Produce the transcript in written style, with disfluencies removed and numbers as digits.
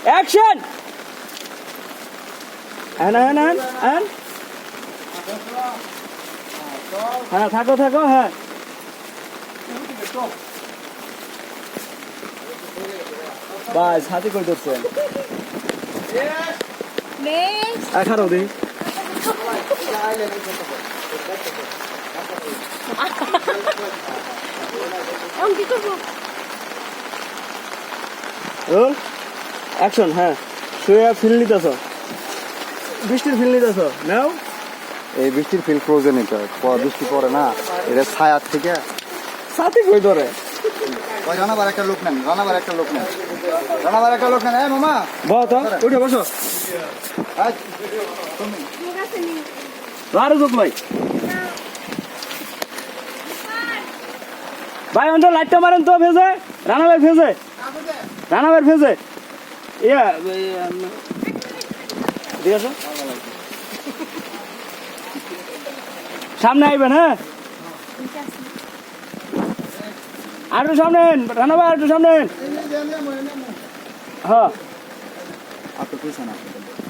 action হ্যাঁ থাকো হ্যাঁ বাস হাতে করে ধরছেন খারাপ দিই অ্যাকশন হ্যাঁ শুয়ে ফিল নিতেছ বৃষ্টির ফিল নিতেছ নাও এই বৃষ্টির ফিল ফ্রোজেন এটা বৃষ্টি পড়ে না এটা ছায়ার থেকে সাথে কই ধরে ওই রানাবার একটা লোক নেন এই মামা বস তো উঠে বসো আরো যোগ ভাই অন্তর লাইটটা মারেন তো ভেজে রানাবের ভেজে ইয়া ঠিক আছে সামনে আইবেন হ্যাঁ আর একটু সামনে রানাবা একটু সামনে হ্যাঁ আপনি